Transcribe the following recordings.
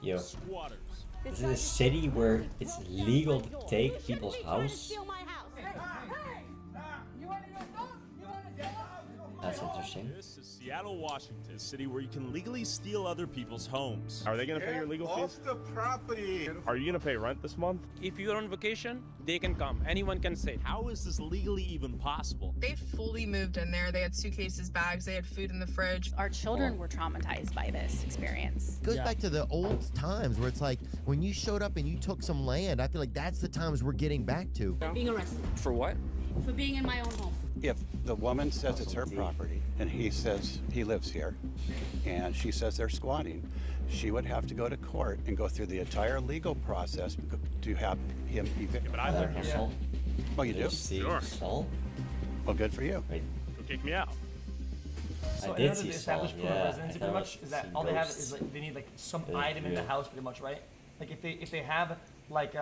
Yo, Squatters. this is a city where it's legal to take people's house. That's interesting. This is Seattle, Washington, a city where you can legally steal other people's homes. Are they going to pay your legal fees? Off the property. Are you going to pay rent this month? If you're on vacation, they can come. Anyone can stay. How is this legally even possible? They fully moved in there. They had suitcases, bags, they had food in the fridge. Our children were traumatized by this experience. It goes back to the old times where it's like when you showed up and you took some land, I feel like that's the times we're getting back to. Being arrested. For what? For being in my own home. If the woman says it's her property and he says he lives here and she says they're squatting, she would have to go to court and go through the entire legal process to have him evicted. But I live here. Oh, you do? Sure. Salt? Well, good for you. Wait, Go kick me out. So I in did order see to establish Salt, permanent yeah. residency I pretty thought much I is that seen all they have ghosts. is like they need like some Very item in the real. house pretty much, right? Like if they have like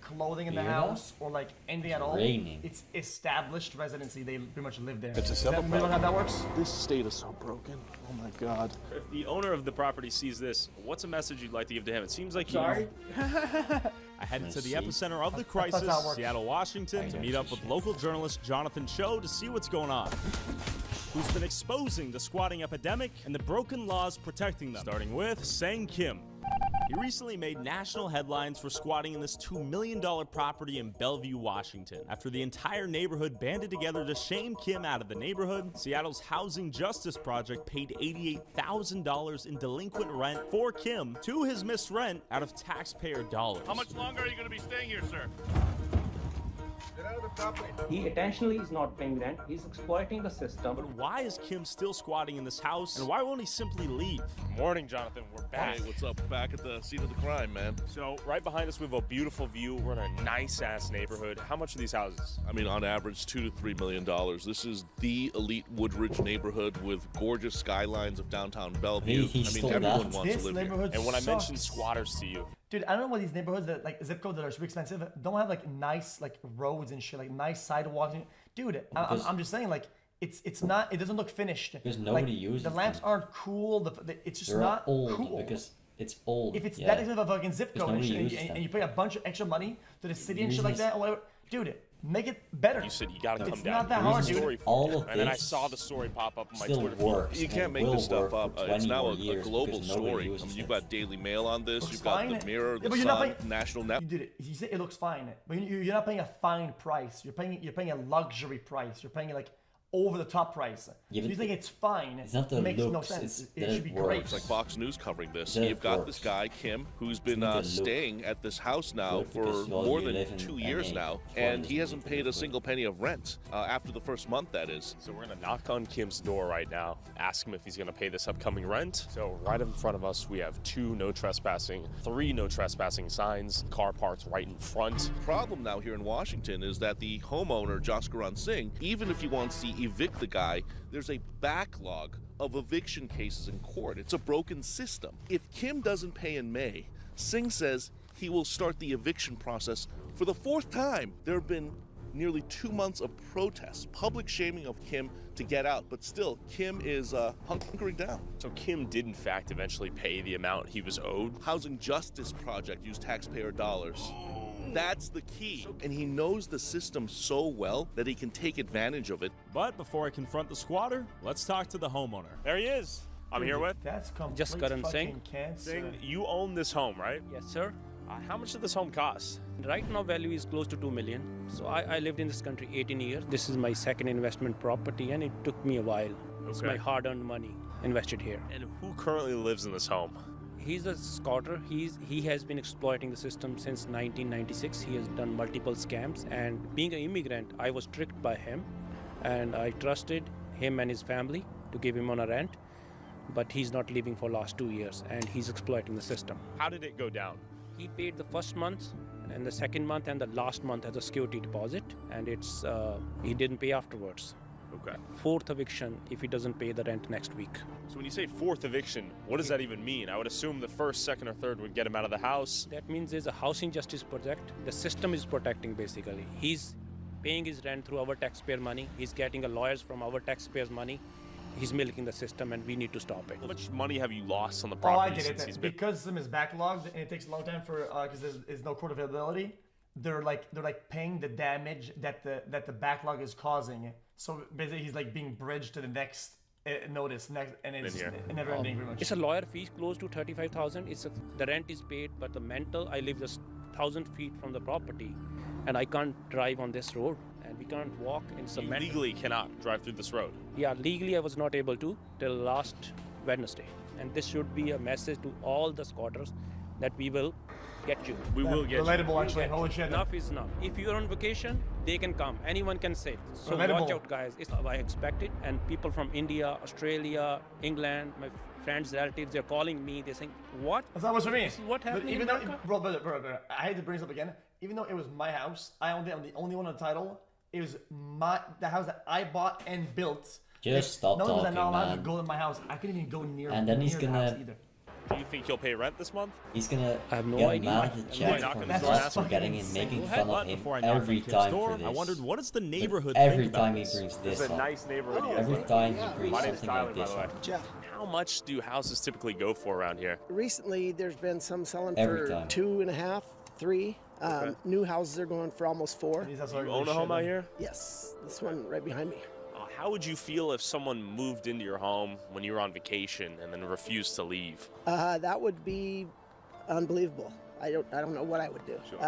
clothing in the Yeah. house or like anything at all, raining. it's established residency. They pretty much live there. It's a civil Remember how that works? This state is so broken. Oh my God. If the owner of the property sees this, what's a message you'd like to give to him? It seems like Sorry. I headed to the epicenter of the That's how it crisis, works. Seattle, Washington, to meet up with local journalist Jonathan Cho to see what's going on. Who's been exposing the squatting epidemic and the broken laws protecting them, starting with Sang Kim. He recently made national headlines for squatting in this $2 million property in Bellevue, Washington. After the entire neighborhood banded together to shame Kim out of the neighborhood, Seattle's Housing Justice Project paid $88,000 in delinquent rent for Kim to his missed rent out of taxpayer dollars. How much longer are you going to be staying here, sir? Get out of the property. He intentionally is not paying rent. He's exploiting the system. But why is Kim still squatting in this house, and why won't he simply leave? Morning, Jonathan. We're back. Hey, what's up? Back at the scene of the crime, man. So, right behind us, we have a beautiful view. We're in a nice-ass neighborhood. How much are these houses? I mean, on average, $2 to $3 million. This is the elite Woodridge neighborhood with gorgeous skylines of downtown Bellevue. He I stole mean, everyone that. wants This to live here. neighborhood And when I mentioned sucks. squatters to you, Dude, I don't know why these neighborhoods that like zip codes that are super expensive don't have like nice like roads and shit, like nice sidewalks. Dude, I'm just saying like it's not. It doesn't look finished. Because nobody like, uses the lamps them. aren't cool. It's just They're not old cool. because it's old. If it's yeah. that expensive of a fucking zip Because code and, nobody shit, uses them. and you pay a bunch of extra money to the city and shit reason like is- that or whatever, dude, make it better. you said you gotta come It's down. not that Here's hard, a dude. story for All you. of And then I this saw the story pop up on my still Twitter feed. works. You and can't it make will this stuff work up. for It's 20 now more a years global because nobody story. I uses mean, you've it. got Daily Mail on this. Looks You've got fine. the Mirror, Yeah, the but you're not Sun, paying- National You Net. did it. You say it looks fine, but you're not paying a fine price. You're paying a luxury price. You're paying like over the top price. Yeah, So you but think it's fine? it's not the it makes no looks, sense. it's It that should be it great. works. Like Fox News covering this. That You've got works. this guy, Kim, who's been not the look. staying at this house now Look, for because, well, more you than live in 2 years NA. now, Foreigners and he need hasn't to paid live a with single penny of rent after the first month, that is. So we're gonna knock on Kim's door right now, ask him if he's gonna pay this upcoming rent. So right in front of us, we have 2 no trespassing, 3 no trespassing signs, car parked right in front. Problem now here in Washington is that the homeowner, Jaskaran Singh, even if he wants to evict the guy, there's a backlog of eviction cases in court. It's a broken system. If Kim doesn't pay in May, Singh says he will start the eviction process for the 4th time. There have been nearly 2 months of protests, public shaming of Kim to get out, but still, Kim is hunkering down. So Kim did in fact eventually pay the amount he was owed. Housing Justice Project used taxpayer dollars. That's the key. And he knows the system so well that he can take advantage of it. But before I confront the squatter, let's talk to the homeowner. There he is. I'm here with That's complete Just Karan fucking Singh. cancer. Singh. You own this home, right? Yes, sir. How much did this home cost? Right now, value is close to 2 million. So I lived in this country 18 years. This is my second investment property, and it took me a while. It's Okay. my hard-earned money invested here. And who currently lives in this home? He's a squatter. He has been exploiting the system since 1996. He has done multiple scams, and being an immigrant, I was tricked by him, and I trusted him and his family to give him on a rent, but he's not leaving for last 2 years, and he's exploiting the system. How did it go down? He paid the first month, and the second month, and the last month as a security deposit, and he didn't pay afterwards. Okay. 4th eviction if he doesn't pay the rent next week. So when you say 4th eviction, what does that even mean? I would assume the 1st, 2nd, or 3rd would get him out of the house. That means there's a housing justice project. The system is protecting basically. He's paying his rent through our taxpayer money. He's getting lawyers from our taxpayers' money. he's milking the system, and we need to stop it. How much money have you lost on the Oh, property I get since it. he's been? Because the system is backlogged and it takes a long time for because there's no court availability. They're like paying the damage that the backlog is causing. So basically, he's like being bridged to the next notice and it's never ending pretty much. It's a lawyer fee close to 35,000. The rent is paid, but the mental, I live just 1,000 feet from the property, and I can't drive on this road, and we can't walk in cement. You legally cannot drive through this road. Yeah, legally I was not able to till last Wednesday, and this should be a message to all the squatters that we will get you. We will get relatable, you. actually. Holy shit. Enough is enough. If you're on vacation, they can come. Anyone can say it. So Relatable. watch out, guys. It's I expected, and people from India, Australia, England, my friends, relatives, they're calling me. They're saying, "What? That's not much for me. This is what happened But even in though, America?" bro, I hate to bring this up again. Even though it was my house, I'm the only one on the title. It was the house that I bought and built. Just stop no talking, one's not allowed to man. go in my house. I couldn't even go near. And then he's near the gonna- house either. Do you think he'll pay rent this month? He's gonna I have no get idea. mad at the Might chat knock from on the us door and for ask him. getting him, making Go fun ahead, of him before I knock on every Kim's time door, for this. I wondered, what does the neighborhood Every think time about he this? brings It's this a up. nice neighborhood. you guys Every live in. time he brings My name's something Tyler, like by this the way. up. Jeff, How much do houses typically go for around here? recently there's been some selling Every for time. 2.5, 3. Okay. New houses are going for almost 4. These houses You are own a really home shit, out man. here? Yes, this one right behind me. How would you feel if someone moved into your home when you were on vacation and then refused to leave? That would be unbelievable. I don't know what I would do. Sure.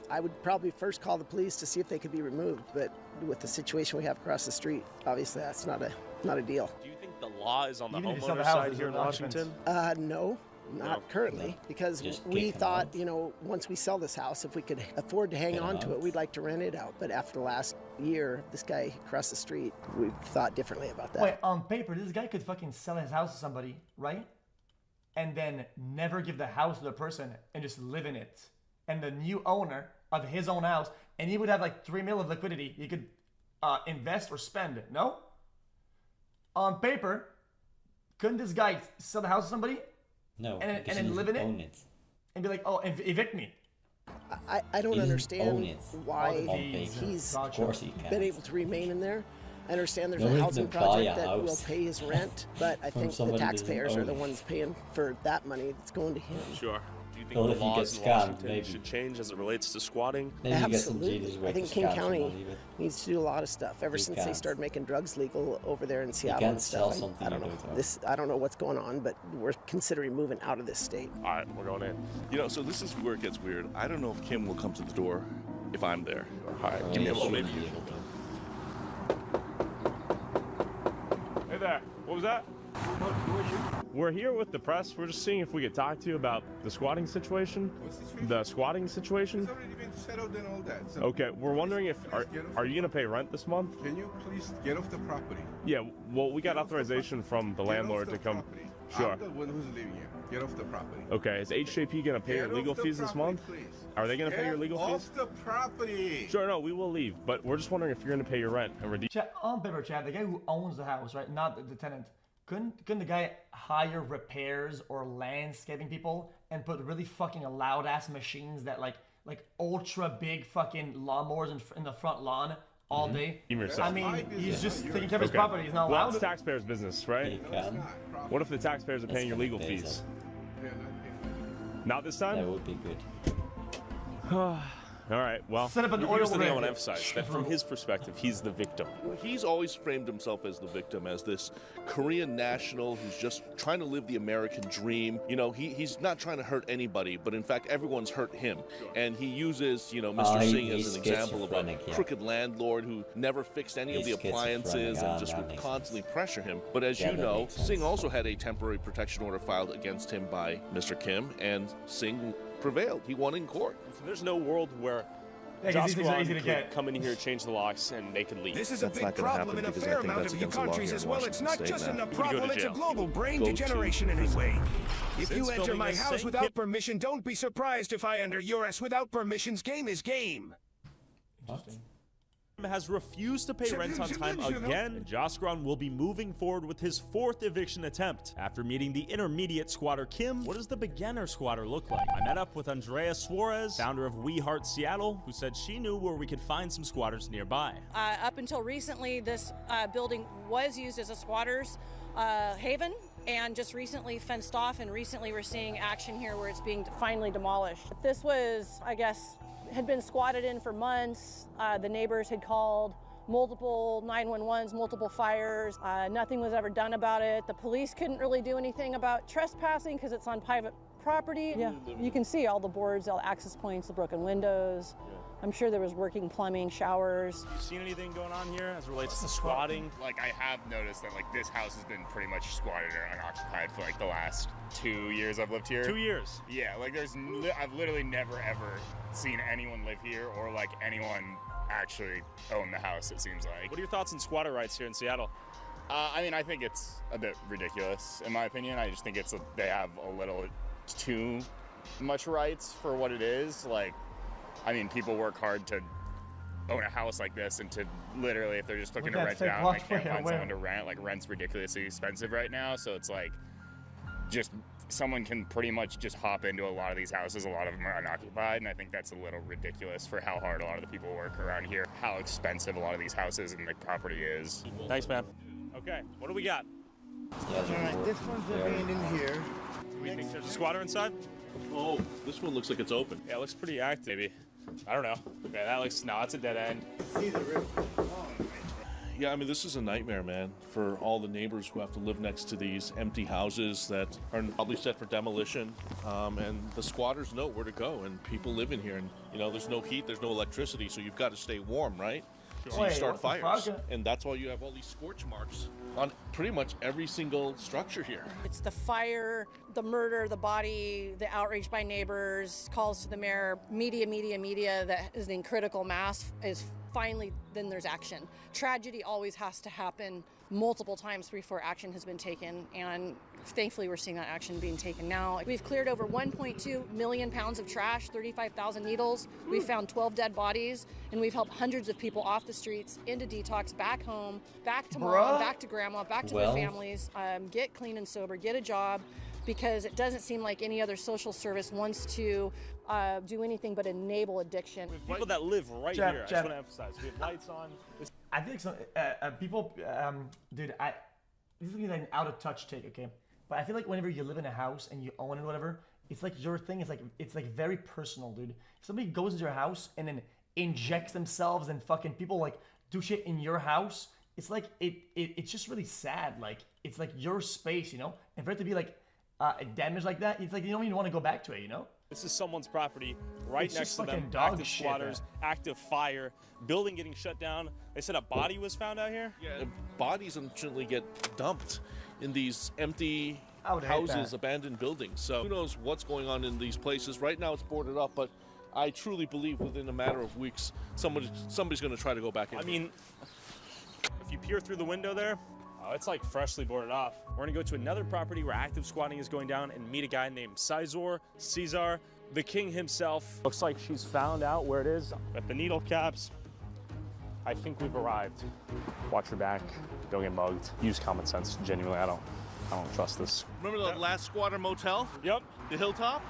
I would probably first call the police to see if they could be removed, but with the situation we have across the street, obviously that's not a deal. Do you think the law is on the Even if you sell the homeowner's house, side there's here in no occupants. Washington? No, not currently, because Just we kick 'em thought, out. Once we sell this house, if we could afford to hang Get 'em on to it, out. we'd like to rent it out. But after the last year, this guy across the street, we've thought differently about that. Wait, on paper, this guy could fucking sell his house to somebody, right? And then never give the house to the person and just live in it. And the new owner of his own house, and he would have like 3 mil of liquidity he could invest or spend. No? On paper, couldn't this guy sell the house to somebody No, and because then he live in doesn't it? own it. and be like, oh, evict me? I don't He doesn't own understand it. why On paper. he's Of course he can. been able to remain in there. I understand there's Nobody a housing can buy project a that will house pay his rent, but I from think the somebody who doesn't taxpayers are own the it. ones paying for that money that's going to him. Sure. Do you think Well, the if he laws gets in scammed, Washington maybe. should change as it relates to squatting? Maybe you get some Jesus Absolutely. I think to King scam County somebody with. needs to do a lot of stuff. Ever You since they can't. started making drugs legal over there in Seattle can't and sell stuff, something I don't you know. don't own. I don't know what's going on, but we're considering moving out of this state. All right, we're going in. So this is where it gets weird. I don't know if Kim will come to the door if I'm there. All right, Well, give me a he moment. should be able to. Hey there, what was that? We're here with the press. We're just seeing if we could talk to you about the squatting situation. The squatting situation? It's already been settled and all that. So Okay, we're wondering if are you gonna pay rent this month? can you please get off the property? Yeah, well, we got Get off the authorization from the Get off landlord the to come. property. Sure. I'm the one who's living here. Get off the property. Okay, is HJP gonna pay your Get legal off the fees this property, month? Please. Are they gonna pay your legal Get fees? off the property. Sure, no, we will leave, but we're just wondering if you're gonna pay your rent and redeem. Chat, on paper, Chad, the guy who owns the house, right? Not the tenant. Couldn't the guy hire repairs or landscaping people and put really fucking loud ass machines that like ultra big fucking lawnmowers in the front lawn all day? Redeem yourself. I mean, he's just Yours. taking care of his Okay. property. He's not Well, allowed it's to. taxpayers' business, right? He can. What if the taxpayers are paying your legal gonna pay fees? They're not paying. Not this That time? would be good. All right, well, Set up an Here's the oil thing I rig. want to emphasize, that from his perspective, he's the victim. He's always framed himself as the victim, as this Korean national who's just trying to live the American dream. He's not trying to hurt anybody, but in fact, everyone's hurt him. And he uses, Mr. Singh as he's an example of a schizophrenic, yeah. crooked landlord who never fixed any of He's the appliances schizophrenic, and just that would makes constantly pressure him. But as Yeah, you that know, makes sense. Singh also had a temporary protection order filed against him by Mr. Kim, and Singh prevailed. He won in court. So there's no world where Yeah, 'cause these things are Josh easy to could get. come in here, change the locks, and they could leave. This is a That's big not gonna problem happen in a because I fair think amount that's of you against the law countries here as in well. It's Washington not State just now. a You're gonna go problem, to it's a jail. global brain Go to degeneration anyway. If Since you enter filming my this house thing, without Kip- permission, don't be surprised if I enter yours without permissions. Game is game. What? has refused to pay rent on time again, and Jaskaran will be moving forward with his 4th eviction attempt. After meeting the intermediate squatter Kim, what does the beginner squatter look like? I met up with Andrea Suarez, founder of We Heart Seattle, who said she knew where we could find some squatters nearby. Up until recently, this building was used as a squatter's haven, and just recently fenced off, and recently we're seeing action here where it's being finally demolished. This was, I guess, had been squatted in for months. The neighbors had called multiple 911s, multiple fires. Nothing was ever done about it. The police couldn't really do anything about trespassing because it's on private property. Yeah, you can see all the boards, all the access points, the broken windows. I'm sure there was working plumbing, showers. You seen anything going on here as it relates to squatting? Like, I have noticed that, like, this house has been pretty much squatted or unoccupied for, like, the last 2 years I've lived here. 2 years? Yeah, like, I've literally never, ever seen anyone live here or, like, anyone actually own the house, it seems like. What are your thoughts on squatter rights here in Seattle? I mean, I think it's a bit ridiculous, in my opinion. I just think they have a little too much rights for what it is. Like, I mean, people work hard to own a house like this, and to literally, if they're just looking to rent it out and they can't find someone to rent, like, rent's ridiculously expensive right now. So it's like, just someone can pretty much just hop into a lot of these houses. A lot of them are unoccupied, and I think that's a little ridiculous for how hard a lot of the people work around here, how expensive a lot of these houses and the property is. Thanks, man. Okay, what do we got? All right, this one's abandoned here. Do we think there's a squatter inside? Oh, this one looks like it's open. Yeah, it looks pretty active, maybe. I don't know. Okay, that looks, no, it's a dead end. See the river. Yeah, I mean, this is a nightmare, man, for all the neighbors who have to live next to these empty houses that are probably set for demolition. And the squatters know where to go, and people live in here. And, you know, there's no heat, there's no electricity, so you've got to stay warm, right? So you start fires. And that's why you have all these scorch marks on pretty much every single structure here. It's the fire, the murder, the body, the outrage by neighbors, calls to the mayor, media that is in critical mass is finally, then there's action. Tragedy always has to happen multiple times before action has been taken, and thankfully we're seeing that action being taken now. We've cleared over 1.2 million pounds of trash, 35,000 needles. We've found 12 dead bodies, and we've helped hundreds of people off the streets, into detox, back home, back to mom, back to grandma, back to their families, get clean and sober, get a job, because it doesn't seem like any other social service wants to do anything but enable addiction. People that live right here, I just want to emphasize, we have lights on. I think some people, dude, this is gonna be like an out of touch take, okay? But I feel like whenever you live in a house and you own it or whatever, it's like your thing is like, it's like very personal, dude. If somebody goes into your house and then injects themselves and fucking people like do shit in your house, it's like, it's just really sad. Like, it's like your space, you know? And for it to be like damaged like that, it's like you don't even want to go back to it, you know? This is someone's property, right It's next just to them, fucking dog active shit, squatters, active fire, building getting shut down. They said a body was found out here? Yeah, bodies unfortunately get dumped in these empty hate houses, that. abandoned buildings. So who knows what's going on in these places. Right now it's boarded up, but I truly believe within a matter of weeks, somebody's going to try to go back in. I mean, if you peer through the window there, oh, it's like freshly boarded off. We're gonna go to another property where active squatting is going down and meet a guy named Caesar, the king himself. Looks like she's found out where it is at the needle caps. I think we've arrived. Watch your back, don't get mugged. Use common sense, genuinely, I don't trust this. Remember the last squatter motel? Yep. The hilltop?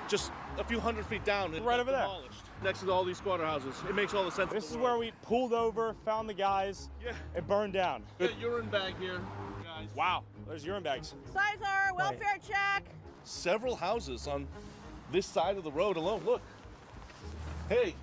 Just a few hundred feet down. It Right over there. Demolished. Next to all these squatter houses. It makes all the sense. This is where we pulled over, found the guys. Yeah. It burned down. Yeah, urine bag here, guys. Wow, there's urine bags. Caesar, welfare check. Several houses on this side of the road alone. Look. Hey,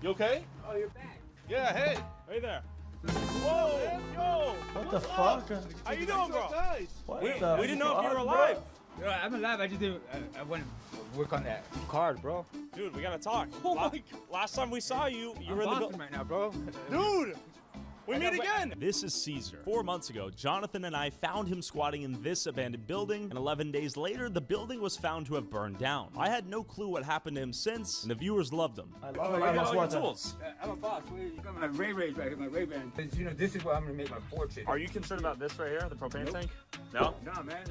you okay? Oh, you're back. Yeah, hey. Hey there. Whoa, man, yo. What the fuck? How you doing, bro? Guys. What We the didn't know if you were fuck, alive. bro? I'm alive. I just didn't. I want to work on that card, bro. Dude, we gotta talk. Oh my God. Last time we saw you, you I'm were in the Boston right now, bro. Dude! We meet again! This is Caesar. 4 months ago, Jonathan and I found him squatting in this abandoned building, and 11 days later, the building was found to have burned down. I had no clue what happened to him since, and the viewers loved him. I love your tools. I'm a boss. You got my Ray-Rays right here, my Ray-Ban. You know, this is where I'm going to make my fortune. Are you concerned about this right here, the propane tank? No? No, man.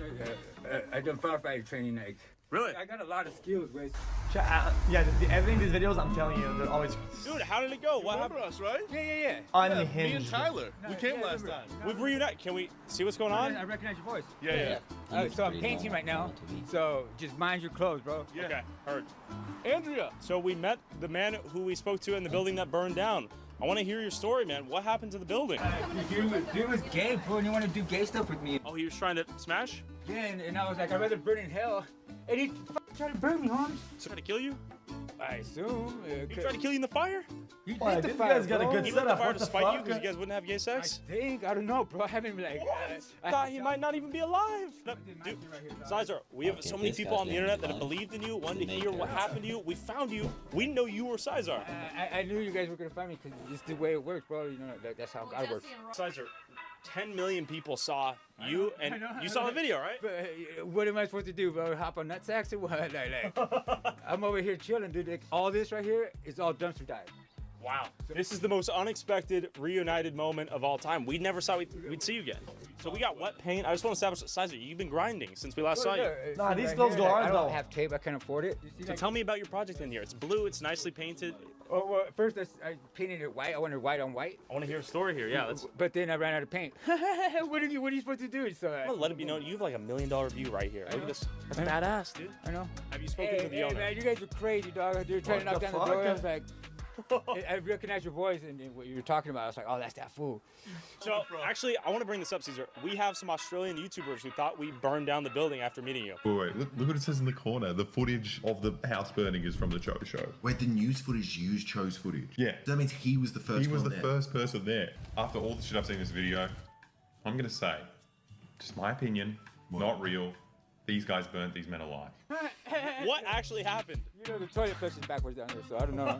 I done firefighter training like Really? I got a lot of skills, Wes. Yeah, everything in these videos, I'm telling you, they're always. Dude, how did it go? What happened? Us, right? Yeah. Unhinged. Me and Tyler, we came last time. We've reunited. Can we see what's going on? I recognize your voice. Yeah. So I'm painting right now. So just mind your clothes, bro. Yeah. Okay, heard. Andrea. So we met the man who we spoke to in the building that burned down. I want to hear your story, man. What happened to the building? Dude was gay, bro, and he wanted to do gay stuff with me. Oh, he was trying to smash? Yeah, and I was like, I'd rather burn in hell. And he tried to burn me, homie. So tried to kill you? I assume. He tried to kill you in the fire? You Why, lit the you fire, guys got a bro. good He lit the setup. fire What to the spite you fuck? because you guys wouldn't have gay sex? I don't know, bro. I haven't been like. Thought he might not even be alive. No, dude, Sizer, we have so many people on the internet that have believed in you, wanted to hear what happened to you. We found you. We know you were Sizer. I knew you guys were gonna find me because it's the way it works, bro. You know, that's how God works. Sizer, 10 million people saw you, and you saw the video, right? But what am I supposed to do, bro? Hop on nutsacks or what? Like, I'm over here chilling, dude. Like, all this right here is all dumpster dive. Wow. This is the most unexpected reunited moment of all time. We never thought we'd see you again. So we got wet paint. I just want to establish, Sizer, you've been grinding since we last saw you. Nah, these clothes go hard, I though. don't have tape. I can't afford it. So tell me about your project in here. It's blue. It's nicely painted. Well, first I painted it white. I wanted white on white. I want to hear a story here. Yeah, let's. But then I ran out of paint. What are you supposed to do? So I'm gonna let it be known you have like $1 million view right here. Look at this. That's badass, dude. I know. Have you spoken to the owner? Man, you guys are crazy, dog. They're trying to knock down the door. I was like, I recognize your voice and what you were talking about. I was like, oh, that's that fool. So actually, I want to bring this up, Caesar. We have some Australian YouTubers who thought we burned down the building after meeting you. Wait, look what it says in the corner. The footage of the house burning is from the Cho show. Wait, the news footage used Cho's footage? Yeah. That means he was the first He was one the there. first person there. After all the shit I've seen in this video, I'm gonna say, just my opinion, not real. These guys burnt these men alive. What actually happened? You know, the toilet flush is backwards down here, so I don't know.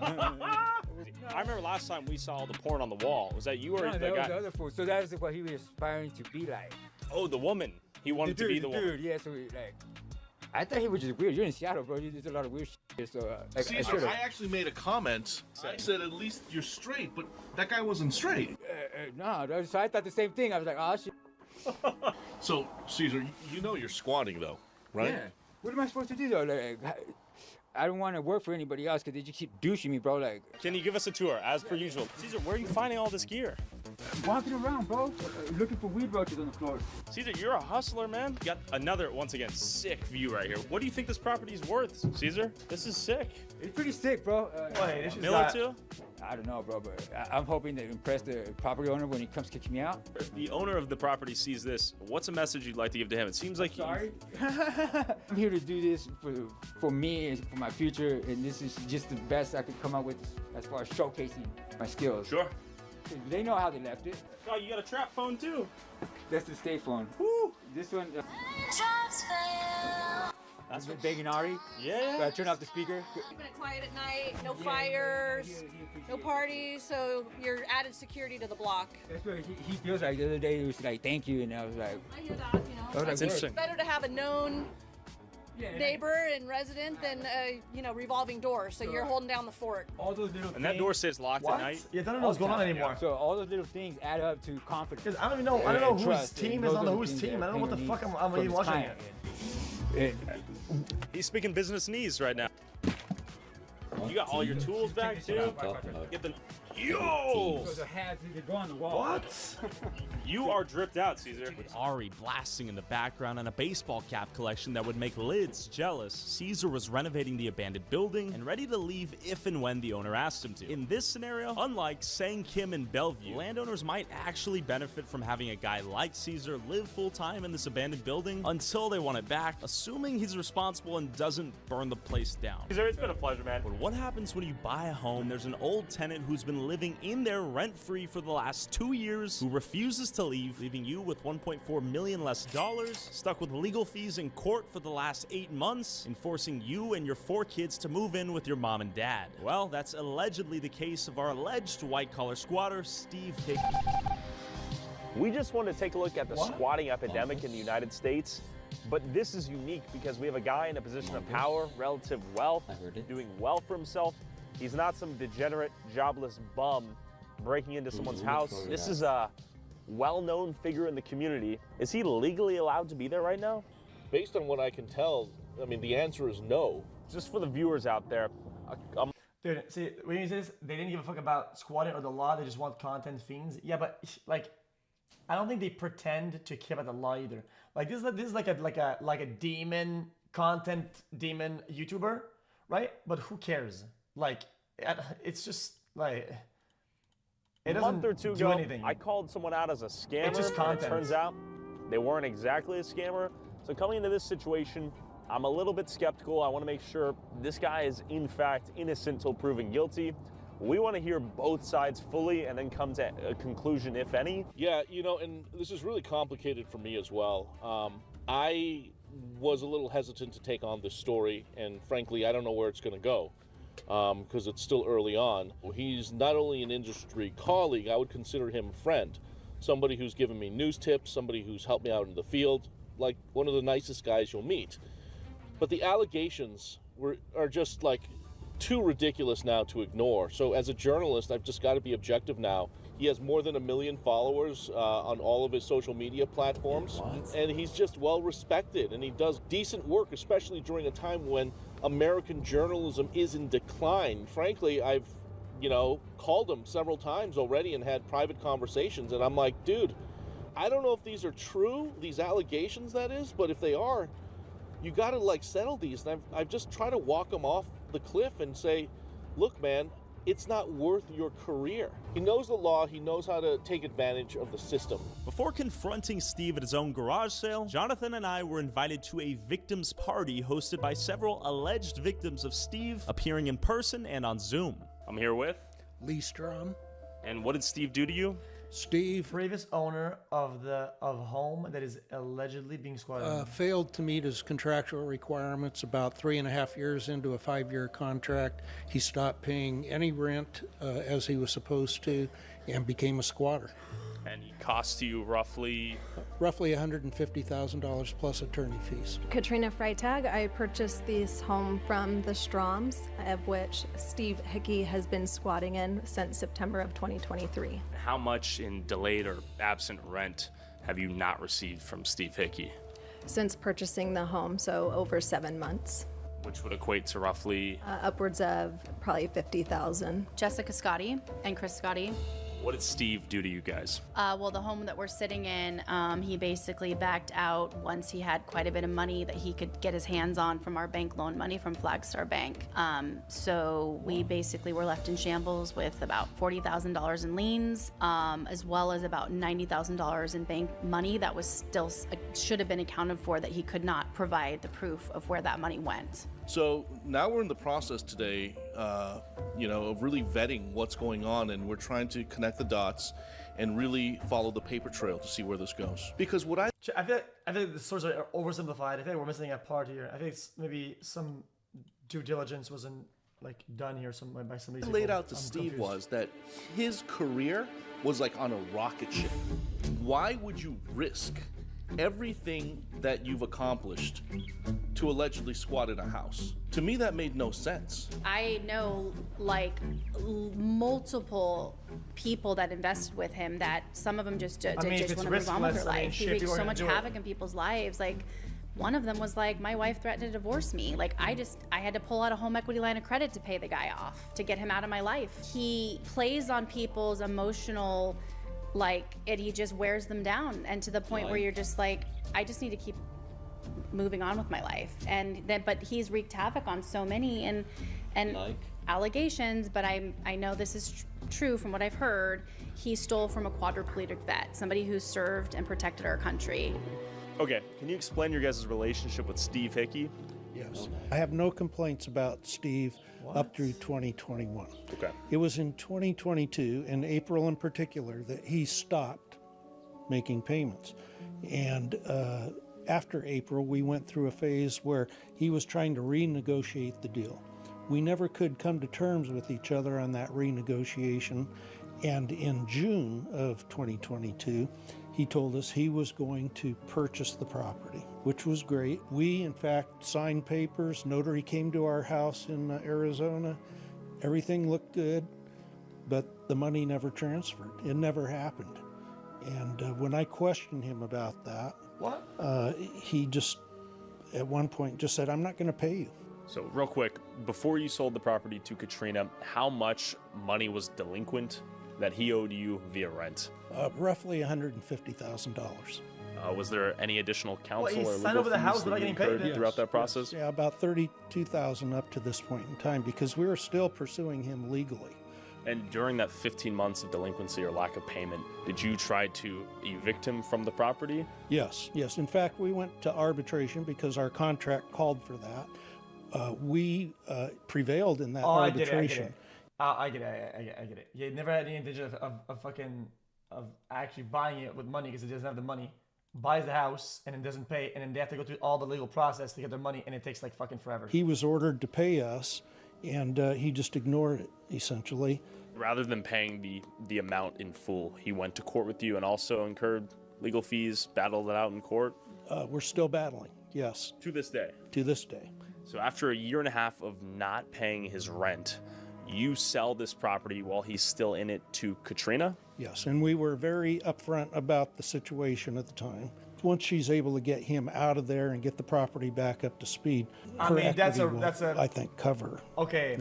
I remember last time we saw all the porn on the wall. Was that you or No, the that was guy? the other fool. So that was what he was aspiring to be like. Oh, the woman. He wanted to be the woman. Dude, yeah, so like, I thought he was just weird. You're in Seattle, bro. There's a lot of weird shit here, so Caesar, I actually made a comment. I said at least you're straight, but that guy wasn't straight. No, so I thought the same thing. I was like, oh, shit. So, Caesar, you know you're squatting though, right? Yeah. What am I supposed to do though? Like, I don't want to work for anybody else because they just keep douching me, bro. Like, Can you give us a tour, as per usual? Caesar, where are you finding all this gear? walking around, bro, looking for weed roaches on the floor. Caesar, you're a hustler, man. You got another, once again, sick view right here. What do you think this property is worth, Caesar? This is sick. It's pretty sick, bro. Wait, this is Miller not... too? I don't know, bro, but I'm hoping to impress the property owner when he comes kicking me out. If the owner of the property sees this, what's a message you'd like to give to him? It seems like Sorry. I'm here to do this for me and for my future, and this is just the best I could come up with as far as showcasing my skills. Sure. They know how they left it. Oh, you got a trap phone too. That's the state phone. Woo! This one. That's with begging Ari. Yeah. So I turn off the speaker. Keeping it quiet at night, no fires, no parties, so you're added security to the block. That's what he feels like. The other day he was like, "Thank you," and I was like, I hear that, you know. That's interesting. It's better to have a known neighbor and resident than a revolving door. So you're holding down the fort. All those little And that door stays locked at night. Yeah, I don't know what's going on anymore. So all those little things add up to confidence. Because I don't even know. I don't know whose trust, team and is those on are the whose things team. that I don't know what the Pino fuck needs I'm from even his watching client. it. He's speaking business knees right now. You got all your tools back too? Get the... Yo! So the hats they go on the wall. What? You are dripped out, Caesar. With Ari blasting in the background and a baseball cap collection that would make Lids jealous, Caesar was renovating the abandoned building and ready to leave if and when the owner asked him to. In this scenario, unlike Sang Kim and Bellevue, landowners might actually benefit from having a guy like Caesar live full-time in this abandoned building until they want it back, assuming he's responsible and doesn't burn the place down. Caesar, it's been a pleasure, man. But what happens when you buy a home, there's an old tenant who's been living in there rent-free for the last 2 years, who refuses to leave, leaving you with $1.4 million less dollars, stuck with legal fees in court for the last 8 months, and forcing you and your 4 kids to move in with your mom and dad? Well, that's allegedly the case of our alleged white-collar squatter, Steve Hickey. We just wanted to take a look at the squatting epidemic in the United States. But this is unique because we have a guy in a position of power, relative wealth, doing well for himself. He's not some degenerate, jobless bum breaking into someone's house. This is a well-known figure in the community. Is he legally allowed to be there right now? Based on what I can tell, I mean, the answer is no. Just for the viewers out there, Dude, see, when you say this, they didn't give a fuck about squatting or the law. They just want content fiends. Yeah, but like, I don't think they pretend to care about the law either. Like this is like a demon content demon YouTuber, right? But who cares? Like, it's just like it doesn't month or two do ago, anything. I called someone out as a scammer. It's just content. And it turns out they weren't exactly a scammer. So coming into this situation, I'm a little bit skeptical. I want to make sure this guy is in fact innocent till proven guilty. We want to hear both sides fully and then come to a conclusion, if any. Yeah, you know, and this is really complicated for me as well. I was a little hesitant to take on this story, and frankly, I don't know where it's going to go because it's still early on. He's not only an industry colleague, I would consider him a friend, somebody who's given me news tips, somebody who's helped me out in the field, like one of the nicest guys you'll meet. But the allegations are just like too ridiculous now to ignore. So as a journalist, I've just got to be objective now. He has more than 1 million followers on all of his social media platforms. What? And he's just well respected, and he does decent work, especially during a time when American journalism is in decline. Frankly, I've, you know, called him several times already and had private conversations, and I'm like, dude, I don't know if these are true, these allegations that is, but if they are, you got to like settle these. And I've just tried to walk him off the cliff and say, look, man, it's not worth your career. He knows the law. He knows how to take advantage of the system. Before confronting Steve at his own garage sale, Jonathan and I were invited to a victims party hosted by several alleged victims of Steve, appearing in person and on Zoom. I'm here with Lee Strom. And what did Steve do to you? Steve, previous owner of home that is allegedly being squatted. Failed to meet his contractual requirements about 3.5 years into a 5-year contract. He stopped paying any rent as he was supposed to and became a squatter. And he cost you roughly $150,000 plus attorney fees. Katrina Freitag. I purchased this home from the Stroms, of which Steve Hickey has been squatting in since September of 2023. How much in delayed or absent rent have you not received from Steve Hickey? Since purchasing the home, so over 7 months. Which would equate to roughly? Upwards of probably $50,000. Jessica Scotti and Chris Scotti. What did Steve do to you guys? Well, the home that we're sitting in, he basically backed out once he had quite a bit of money that he could get his hands on from our bank loan money from Flagstar Bank. So we basically were left in shambles with about $40,000 in liens, as well as about $90,000 in bank money that was still should have been accounted for that he could not provide the proof of where that money went. So now we're in the process today, you know, of really vetting what's going on, and we're trying to connect the dots and really follow the paper trail to see where this goes. Because what I feel like the stories are oversimplified. I feel like we're missing a part here. I think it's maybe some due diligence wasn't like done here by some of these laid people. out to I'm Steve confused. was that his career was like on a rocket ship. Why would you risk everything that you've accomplished to allegedly squat in a house? To me, that made no sense. I know like multiple people that invested with him that some of them just want to move on with their life. He wreaked so much havoc in people's lives. Like one of them was like, my wife threatened to divorce me. Like I had to pull out a home equity line of credit to pay the guy off to get him out of my life. He plays on people's emotional and he just wears them down, and to the point where you're just like, I just need to keep moving on with my life. And then, but he's wreaked havoc on so many and allegations. But I know this is true from what I've heard. He stole from a quadriplegic vet, somebody who served and protected our country. Okay, can you explain your guys' relationship with Steve Hickey? Yes. I have no complaints about Steve up through 2021. Okay. It was in 2022, in April in particular, that he stopped making payments. And after April, we went through a phase where he was trying to renegotiate the deal. We never could come to terms with each other on that renegotiation. And in June of 2022, he told us he was going to purchase the property, which was great. We, in fact, signed papers. Notary came to our house in Arizona. Everything looked good, but the money never transferred. It never happened. And when I questioned him about that, he just at one point just said, I'm not going to pay you. So real quick, before you sold the property to Katrina, how much money was delinquent that he owed you via rent? Roughly $150,000. Was there any additional counsel he or signed legal over the fees house that without you getting paid? incurred throughout that process? Yeah, about $32,000 up to this point in time because we were still pursuing him legally. And during that 15 months of delinquency or lack of payment, did you try to evict him from the property? Yes. In fact, we went to arbitration because our contract called for that. We prevailed in that arbitration. I get it. You never had any intention of actually buying it with money because he doesn't have the money. Buys the house and then doesn't pay, and then they have to go through all the legal process to get their money, and it takes like fucking forever. He was ordered to pay us, and he just ignored it, essentially. Rather than paying the amount in full, he went to court with you and also incurred legal fees, battled it out in court? We're still battling, yes. To this day? To this day. So after a year and a half of not paying his rent, you sell this property while he's still in it to Katrina? Yes, and we were very upfront about the situation at the time. Once she's able to get him out of there and get the property back up to speed, that's a I think cover. Okay,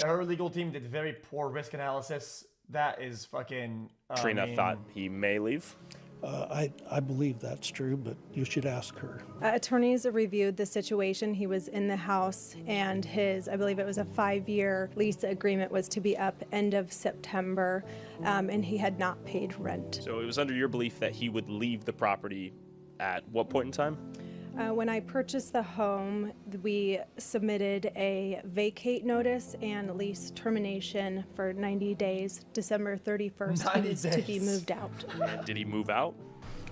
her legal team did very poor risk analysis. That is fucking. Katrina thought he may leave. I believe that's true, but you should ask her. Attorneys reviewed the situation. He was in the house, and I believe it was a 5-year lease agreement was to be up end of September, and he had not paid rent. So it was under your belief that he would leave the property at what point in time? When I purchased the home, we submitted a vacate notice and lease termination for 90 days. December 31st, he was to be moved out. And did he move out?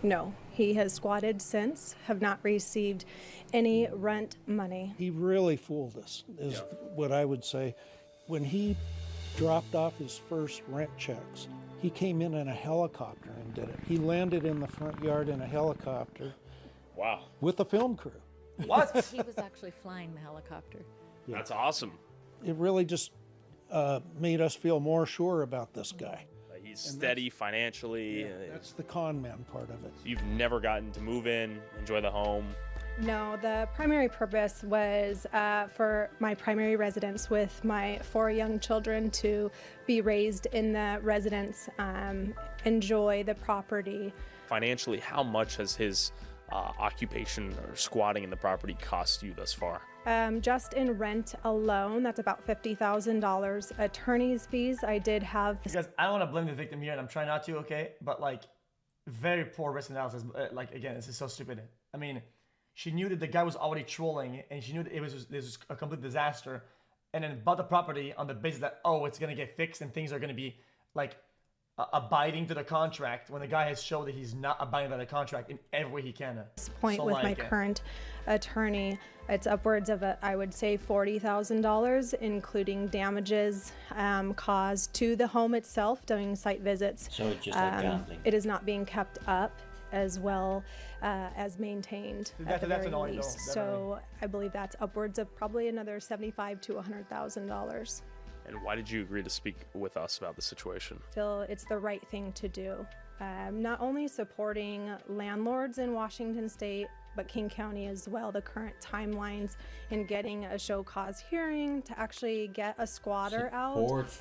No, he has squatted since, have not received any rent money. He really fooled us, is what I would say. When he dropped off his first rent checks, he came in a helicopter and did it. He landed in the front yard in a helicopter. Wow. With a film crew. What? He was actually flying the helicopter. Yeah. That's awesome. It really just made us feel more sure about this guy. He's steady financially. Yeah, that's the con man part of it. So you've never gotten to move in, enjoy the home? No, the primary purpose was for my primary residence with my 4 young children to be raised in the residence, enjoy the property. Financially, how much has his occupation or squatting in the property cost you thus far? Just in rent alone, that's about $50,000. Attorney's fees, I did have. Because I don't want to blame the victim here, and I'm trying not to, okay? But like, very poor risk analysis. Like, again, this is so stupid. I mean, she knew that the guy was already trolling, and she knew that this was a complete disaster, and then bought the property on the basis that, oh, it's gonna get fixed and things are gonna be like abiding to the contract, when the guy has shown that he's not abiding by the contract in every way he can. This point so with my current attorney, it's upwards of I would say $40,000, including damages caused to the home itself during site visits. So it's just like gambling. It is not being kept up as well as maintained at the very least. So I believe that's upwards of probably another $75,000 to $100,000. And why did you agree to speak with us about the situation? I feel it's the right thing to do. Not only supporting landlords in Washington State, but King County as well, the current timelines in getting a show cause hearing to actually get a squatter out.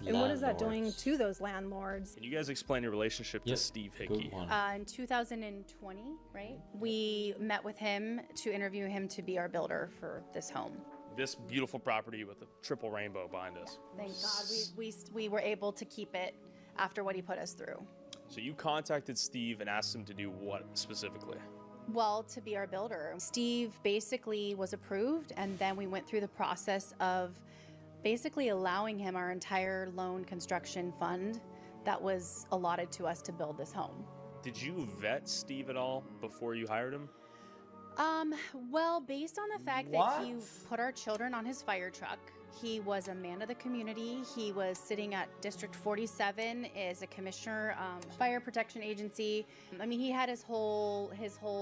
And what is that doing to those landlords? Can you guys explain your relationship to Steve Hickey? In 2020, right? We met with him to interview him to be our builder for this home. This beautiful property with a triple rainbow behind us. Thank God we were able to keep it after what he put us through. So you contacted Steve and asked him to do what specifically? Well, to be our builder. Steve basically was approved, and then we went through the process of basically allowing him our entire loan construction fund that was allotted to us to build this home. Did you vet Steve at all before you hired him? Well, based on the fact that he put our children on his fire truck, he was a man of the community. He was sitting at District 47 as a commissioner, fire protection agency. I mean, he had his whole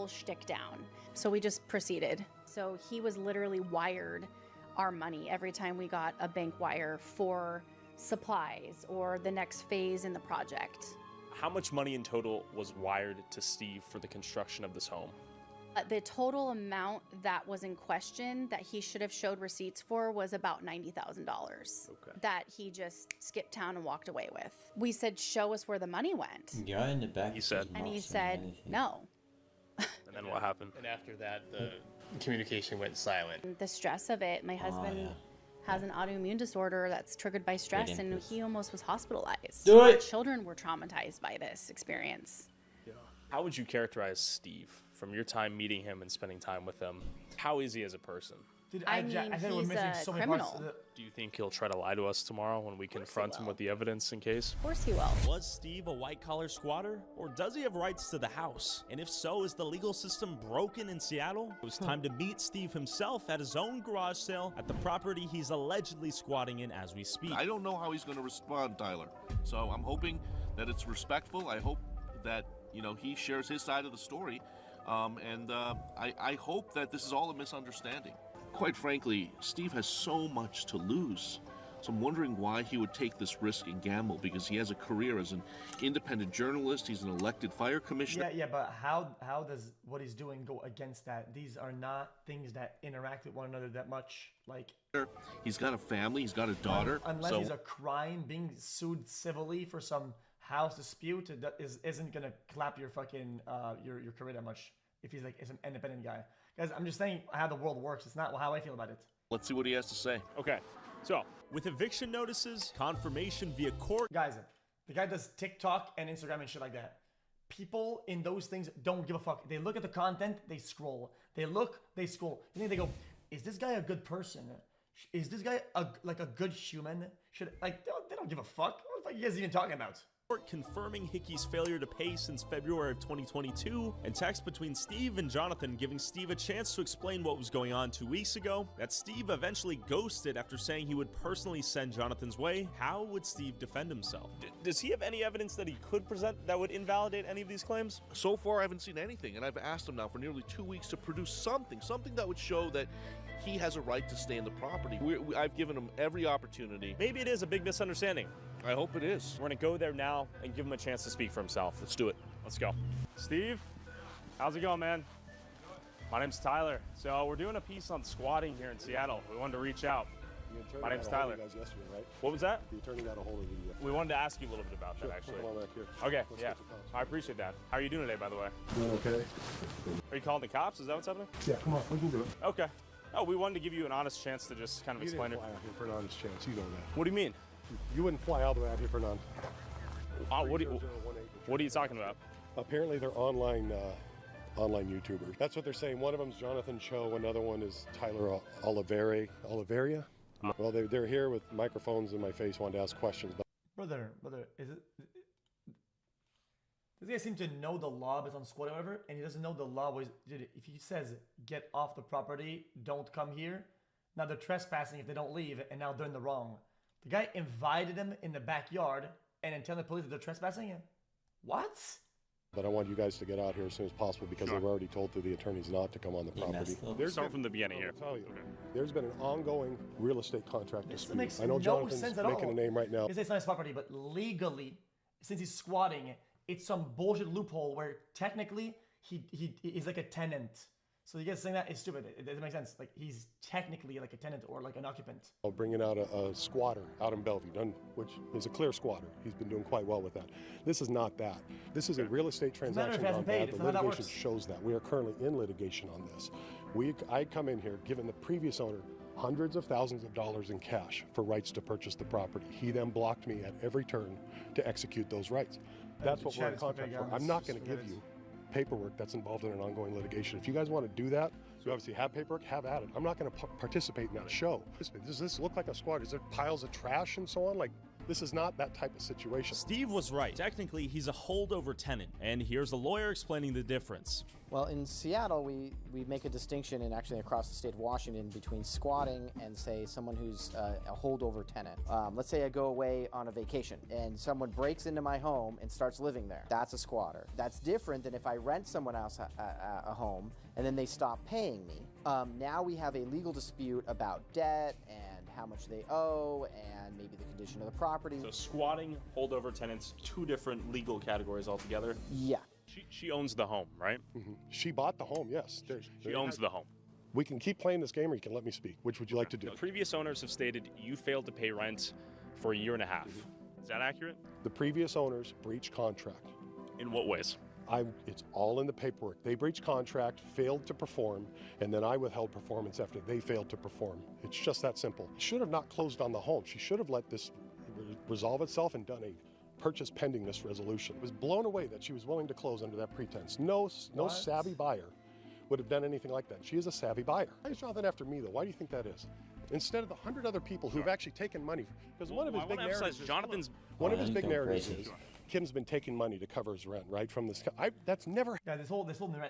shtick down. So we just proceeded. So he was literally wired our money every time we got a bank wire for supplies or the next phase in the project. How much money in total was wired to Steve for the construction of this home? The total amount that was in question that he should have showed receipts for was about $90,000 that he just skipped town and walked away with. We said, show us where the money went. Yeah, in the back. He said. And he said, no. And then what happened? And after that, the communication went silent. The stress of it. My husband has an autoimmune disorder that's triggered by stress, and he almost was hospitalized. Our children were traumatized by this experience. How would you characterize Steve from your time meeting him and spending time with him? How is he as a person? Dude, I mean, he's a criminal. Do you think he'll try to lie to us tomorrow when we confront him with the evidence in case? Of course he will. Was Steve a white-collar squatter, or does he have rights to the house? And if so, is the legal system broken in Seattle? It was time to meet Steve himself at his own garage sale at the property he's allegedly squatting in as we speak. I don't know how he's going to respond, Tyler. So I'm hoping that it's respectful. I hope that, you know, he shares his side of the story. I hope that this is all a misunderstanding. Quite frankly, Steve has so much to lose. So I'm wondering why he would take this risk and gamble, because he has a career as an independent journalist. He's an elected fire commissioner. Yeah, but how does what he's doing go against that? These are not things that interact with one another that much. Like, he's got a family, he's got a daughter. Unless he's a crime, being sued civilly for some house dispute isn't gonna clap your fucking your career that much. If he's like an independent guy. Guys, I'm just saying how the world works. It's not how I feel about it. Let's see what he has to say. Okay, so with eviction notices, confirmation via court. Guys, the guy does TikTok and Instagram and shit like that. People in those things don't give a fuck. They look at the content, they scroll. They look, they scroll. And then they go, is this guy a good person? Is this guy a good human? They don't give a fuck. What the fuck are you guys even talking about? Confirming Hickey's failure to pay since February of 2022, and text between Steve and Jonathan giving Steve a chance to explain what was going on 2 weeks ago, that Steve eventually ghosted after saying he would personally send Jonathan's way. How would Steve defend himself? Does he have any evidence that he could present that would invalidate any of these claims? So far, I haven't seen anything, and I've asked him now for nearly 2 weeks to produce something that would show that he has a right to stay in the property. I've given him every opportunity. Maybe it is a big misunderstanding. I hope it is. We're gonna go there now and give him a chance to speak for himself. Let's do it. Let's go. Steve, how's it going, man? My name's Tyler. So we're doing a piece on squatting here in Seattle. We wanted to reach out. My name's Tyler. You guys yesterday, right? What was that? The attorney got a hold of you. We wanted to ask you a little bit about that, actually. Come on back here. Okay, Let's yeah. get your thoughts. I appreciate that. How are you doing today, by the way? Doing okay. Are you calling the cops? Is that what's happening? Yeah, come on. We can do it. Okay. Oh, we wanted to give you an honest chance to just kind of explain it. You didn't fly out here for an honest chance. You know that. What do you mean? You wouldn't fly all the way out here for none. What are you talking about? Apparently, they're online YouTubers. That's what they're saying. One of them's Jonathan Cho. Another one is Tyler Oliveria. Well, they're here with microphones in my face, wanted to ask questions. Brother, is it? This guy seems to know the law based on squat or whatever, and he doesn't know the law. If he says, get off the property, don't come here, now they're trespassing if they don't leave, and now they're in the wrong. The guy invited them in the backyard and then telling the police that they're trespassing. What? But I want you guys to get out here as soon as possible because they've already told the attorneys not to come on the property. Start from the beginning here. There's been an ongoing real estate contract dispute. Makes I know no Jonathan's sense at making all. a name right now. He says it's not his property, but legally, since he's squatting, it's some bullshit loophole where technically he's like a tenant. So you guys saying that is stupid. It doesn't make sense. Like, he's technically like a tenant or like an occupant. Bringing out a squatter out in Bellevue, which is a clear squatter. He's been doing quite well with that. This is not that. This is a real estate transaction gone bad. The litigation shows that. We are currently in litigation on this. I come in here, giving the previous owner hundreds of thousands of dollars in cash for rights to purchase the property. He then blocked me at every turn to execute those rights. That's what we're in contract for. I'm not going to give you paperwork that's involved in an ongoing litigation. If you guys want to do that, you obviously have paperwork, have at it. I'm not going to participate in that show. Does this look like a squat? Is there piles of trash and so on? Like, this is not that type of situation. Steve was right. Technically, he's a holdover tenant. And here's a lawyer explaining the difference. Well, in Seattle, we make a distinction, and actually across the state of Washington, between squatting and, say, someone who's a holdover tenant. Let's say I go away on a vacation, and someone breaks into my home and starts living there. That's a squatter. That's different than if I rent someone else a home, and then they stop paying me. Now we have a legal dispute about debt and how much they owe and maybe the condition of the property. So squatting, holdover tenants, two different legal categories altogether. Yeah. She owns the home, right? She bought the home, yes. She owns the home. We can keep playing this game or you can let me speak. Which would you like to do? The previous owners have stated you failed to pay rent for 1.5 years. Is that accurate? The previous owners breached contract. In what ways? It's all in the paperwork. They breached contract, failed to perform, and then I withheld performance after they failed to perform. It's just that simple. She should have not closed on the home. She should have let this resolve itself and done a purchase pending this resolution. I was blown away that she was willing to close under that pretense. No savvy buyer would have done anything like that. She is a savvy buyer. Why is Jonathan after me, though? Why do you think that is? Instead of the 100 other people who've actually taken money, because one of his big narratives is Kim's been taking money to cover his rent, right? From this, that's never. Yeah, this whole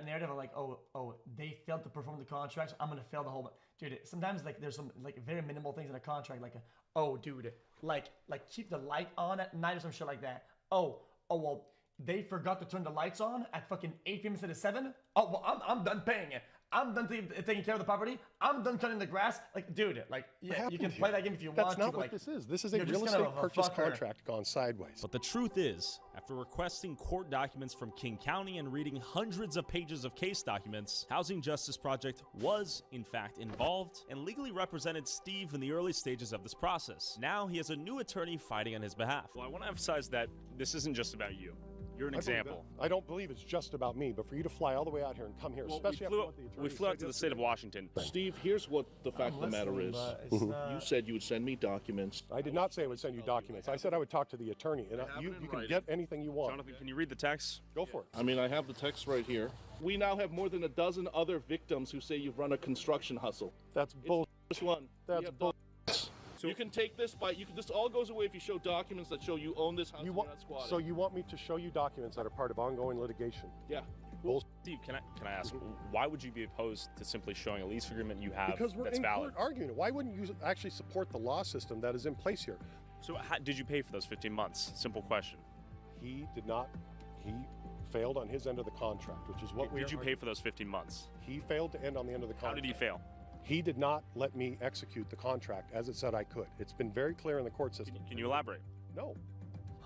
narrative of like, oh, they failed to perform the contract, so I'm gonna fail the whole. Dude, sometimes like there's some like very minimal things in a contract, like, oh, dude, like keep the light on at night or some shit like that. Oh, well, they forgot to turn the lights on at fucking 8 p.m. instead of 7. Oh, well, I'm done paying it. I'm done taking care of the property. I'm done cutting the grass. Like, dude, like, yeah, you can play that game if you want to. That's not what this is. This is a real estate purchase contract gone sideways. But the truth is, after requesting court documents from King County and reading hundreds of pages of case documents, Housing Justice Project was, in fact, involved and legally represented Steve in the early stages of this process. Now he has a new attorney fighting on his behalf. Well, I want to emphasize that this isn't just about you. You're an example. I don't believe it's just about me, but for you to fly all the way out here and come here, especially after what the attorney we flew out to the state of Washington. Steve, here's what the fact of the matter is. You said you would send me documents. I did not say I would send you documents. I said I would talk to the attorney, and you can get anything you want. Jonathan, can you read the text? Go for it. I mean, I have the text right here. We now have more than a dozen other victims who say you've run a construction hustle. That's bullshit. This one. That's bullshit. So you can take this this all goes away if you show documents that show you own this house. You're not squatting. So you want me to show you documents that are part of ongoing litigation? Yeah. Bullshit. Steve, can I ask, why would you be opposed to simply showing a lease agreement you have because we're that's in valid? Court arguing it. Why wouldn't you actually support the law system that is in place here? So did you pay for those 15 months? Simple question. He did not. He failed on his end of the contract, which is what we. Did you pay for those 15 months? He failed to end on the end of the contract. How did he fail? He did not let me execute the contract as it said I could. It's been very clear in the court system. Can you elaborate? No.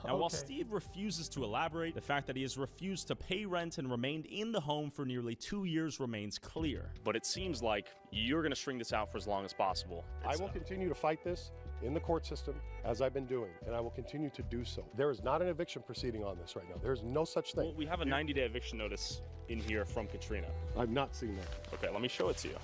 Now, while Steve refuses to elaborate, the fact that he has refused to pay rent and remained in the home for nearly 2 years remains clear. But it seems like you're going to string this out for as long as possible. I will continue to fight this in the court system as I've been doing, and I will continue to do so. There is not an eviction proceeding on this right now. There's no such thing. Well, we have a 90-day eviction notice in here from Katrina. I've not seen that. Okay, let me show it to you.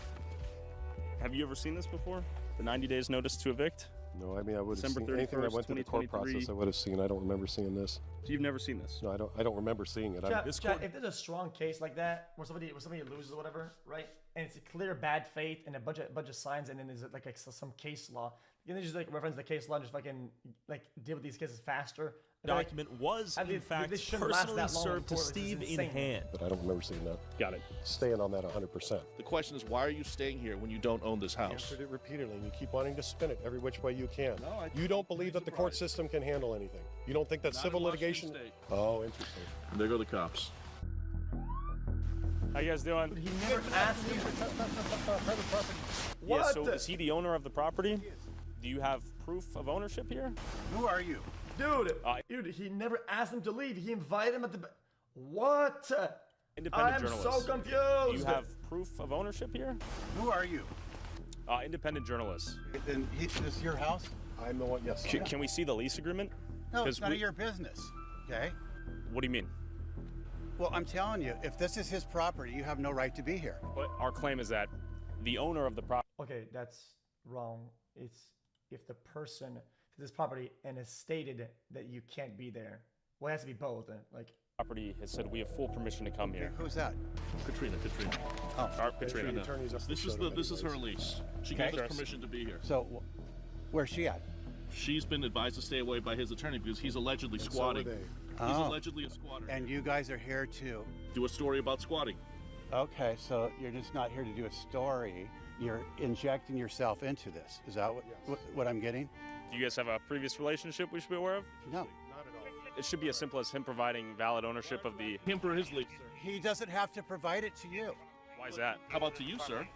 Have you ever seen this before? The 90 days notice to evict? No, I mean, I would have seen anything that went through the court process. I would have seen. I don't remember seeing this. So you've never seen this? No, I don't remember seeing it. Chad, if there's a strong case like that where somebody loses or whatever, right, and it's a clear bad faith and a bunch of signs, and then there's like some case law, you can just like reference the case law and just fucking like deal with these cases faster. Document was, in fact, personally served to Steve in hand. But I don't remember seeing that. Got it. Staying on that 100%. The question is, why are you staying here when you don't own this house? I answered it repeatedly, and you keep wanting to spin it every which way you can. No, you don't believe that the court system can handle anything. You don't think that civil litigation... Oh, interesting. There go the cops. How you guys doing? He never asked me. Yeah, so is he the owner of the property? Do you have proof of ownership here? Who are you? Dude, he never asked him to leave. He invited him at the... What? Independent journalist. I'm so confused. Do you have proof of ownership here? Who are you? Independent journalist. Then this is your house? I'm the one, yes. Can we see the lease agreement? No, it's none of your business, okay? What do you mean? Well, I'm telling you, if this is his property, you have no right to be here. But our claim is that the owner of the property... Okay, that's wrong. It's if the person... this property and has stated that you can't be there. Well, it has to be both. Like property has said we have full permission to come here. Who's that? Katrina. Oh, Katrina. This is her lease. She gave us permission to be here. So, where's she at? She's been advised to stay away by his attorney because he's allegedly squatting. He's allegedly a squatter. And you guys are here to do a story about squatting. Okay, so you're just not here to do a story. You're injecting yourself into this. Is that what I'm getting? Do you guys have a previous relationship we should be aware of? No. Not at all. It should be as simple as him providing valid ownership of the... Him for his lease, sir. He doesn't have to provide it to you. Why is that? How about to you, sir?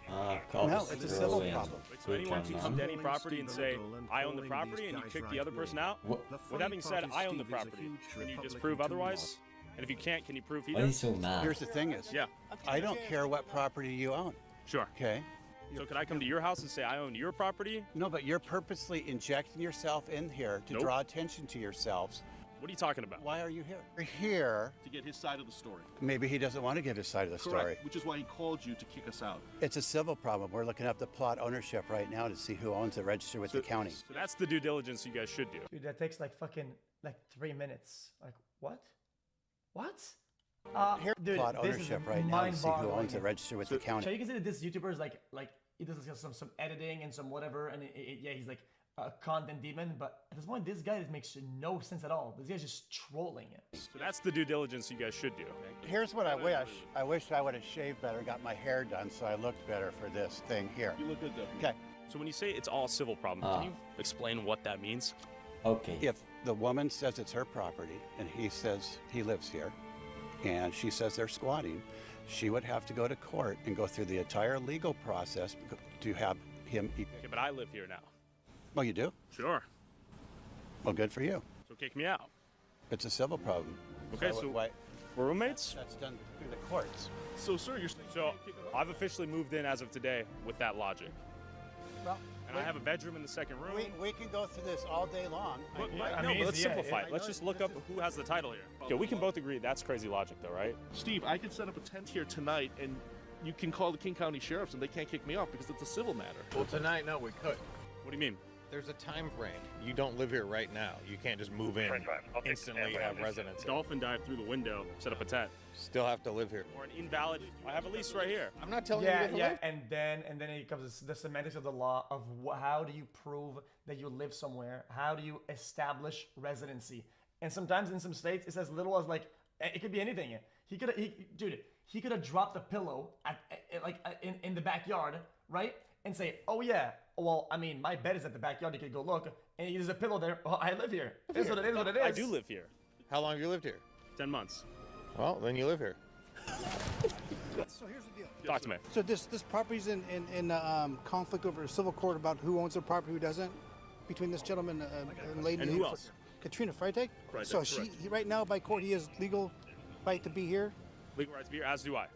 No, it's a civil problem. So anyone can come to any property and say, I own the property, and you kick the other person out? With that being said, I own the property. Can you disprove otherwise? And if you can't, can you prove he Why did? is he so mad? Here's the thing is, Yeah. I don't care what property you own. Sure. Okay. So could I come to your house and say I own your property? No, but you're purposely injecting yourself in here to draw attention to yourselves. What are you talking about? Why are you here? We're here. To get his side of the story. Maybe he doesn't want to give his side of the story. Correct, which is why he called you to kick us out. It's a civil problem. We're looking up the plot ownership right now to see who owns it, register with the county. So that's the due diligence you guys should do. Dude, that takes like fucking like 3 minutes. Like what? What? Dude, plot this ownership is right now to see who mind-boggling. owns it, register with the county. So you can see that this YouTuber is like he does some editing and some whatever, and yeah, he's like a content demon. But at this point, this guy makes no sense at all. This guy's just trolling it. So that's the due diligence you guys should do. Here's what I wish. I wish I would have shaved better, got my hair done, so I looked better for this thing here. You look good though. Okay. So when you say it's all civil problem, can you explain what that means? Okay. If the woman says it's her property and he says he lives here, and she says they're squatting, she would have to go to court and go through the entire legal process to have him. Okay, but I live here now. Oh, you do? Sure. Well, good for you. So kick me out. It's a civil problem. Okay, so why? We're roommates? That's done through the courts. So, sir, you're saying So I've officially moved in as of today with that logic. Well, and I have a bedroom in the second room. We can go through this all day long. But let's simplify it. Let's just look up who has the title here. Okay, we can both agree that's crazy logic, though, right? Steve, I could set up a tent here tonight, and you can call the King County Sheriffs, and they can't kick me off because it's a civil matter. Well, tonight, no, we could. What do you mean? There's a time frame. You don't live here right now. You can't just move in instantly have residence. Dolphin dive through the window, set up a tent. Still have to live here. Or an invalid. I have a lease right here. I'm not telling you to live. And then it comes the semantics of the law of how do you prove that you live somewhere? How do you establish residency? And sometimes in some states it's as little as like it could be anything. He could have dropped a pillow in the backyard, right? And say, oh yeah, well, I mean, my bed is at the backyard. You could go look, and there's a pillow there. Oh, I live here. This is what it is. What it is. I do live here. How long have you lived here? 10 months. Well, then you live here. So here's the deal. Talk to me. So this property's in conflict over a civil court about who owns the property, who doesn't, between this gentleman and lady. And who else? Katrina Freitag. Freitag, So correct. he right now by court he has legal right to be here. Legal right to be here, as do I.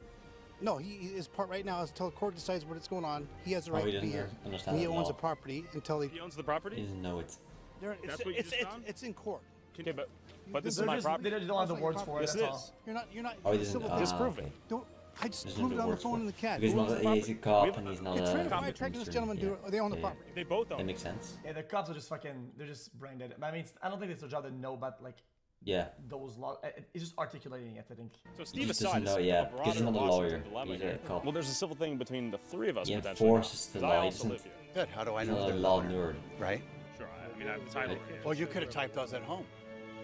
No, he is part right now until the court decides what's going on. He has the right to be here. Understand He the owns law. the property until He owns the property? He doesn't know it. That's what you just found? It's in court. Okay, but this is my property. They don't have the words for it. Yes, it that's is. all. You're not. Oh, he doesn't. civil Disprove it. Okay. Don't. I just Doesn't proved have it on the words phone for in the cat. Because Who owns the he's a property? cop and he's not Katrina a. Freitag and this gentleman they own the property. They both own That it. makes sense. Yeah, the cops are just they're just brain dead. I mean, I don't think it's their job to know about like Yeah. those laws. It's just articulating it, I think. So He Steve just aside, doesn't know, this is yeah, a because he's broader not a lawyer. Washington dilemma He's here. a cop. Well, there's a civil thing between the three of us He potentially. enforces the now, 'cause law. I He also doesn't. live here. Good. How do I He's know not a they're law lawyer? nerd. Right? Sure, I mean, I have the title here. Well, you could have typed those at home.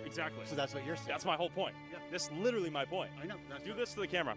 Exactly. So that's what you're saying. That's my whole point. This is literally my point. I know. Do this to the camera.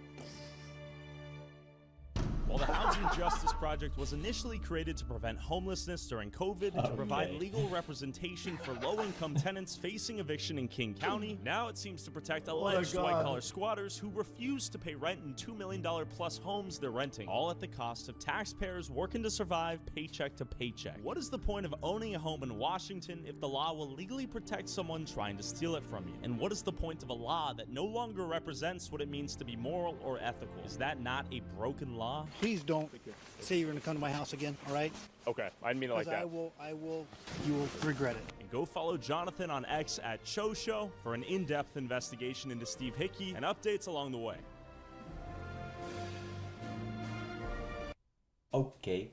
While the Housing Justice Project was initially created to prevent homelessness during COVID and to provide legal representation for low-income tenants facing eviction in King County, now it seems to protect alleged white-collar squatters who refuse to pay rent in $2 million plus homes they're renting, all at the cost of taxpayers working to survive paycheck to paycheck. What is the point of owning a home in Washington if the law will legally protect someone trying to steal it from you? And what is the point of a law that no longer represents what it means to be moral or ethical? Is that not a broken law? Please don't say you're going to come to my house again. All right? Okay, I didn't mean it like that. You will regret it. And go follow Jonathan on X at Show for an in-depth investigation into Steve Hickey and updates along the way. Okay.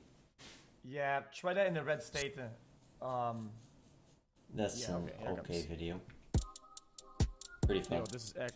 Yeah, try that in the red state. That's yeah, an okay, here it okay comes. video. Pretty fun. Yo, this is X.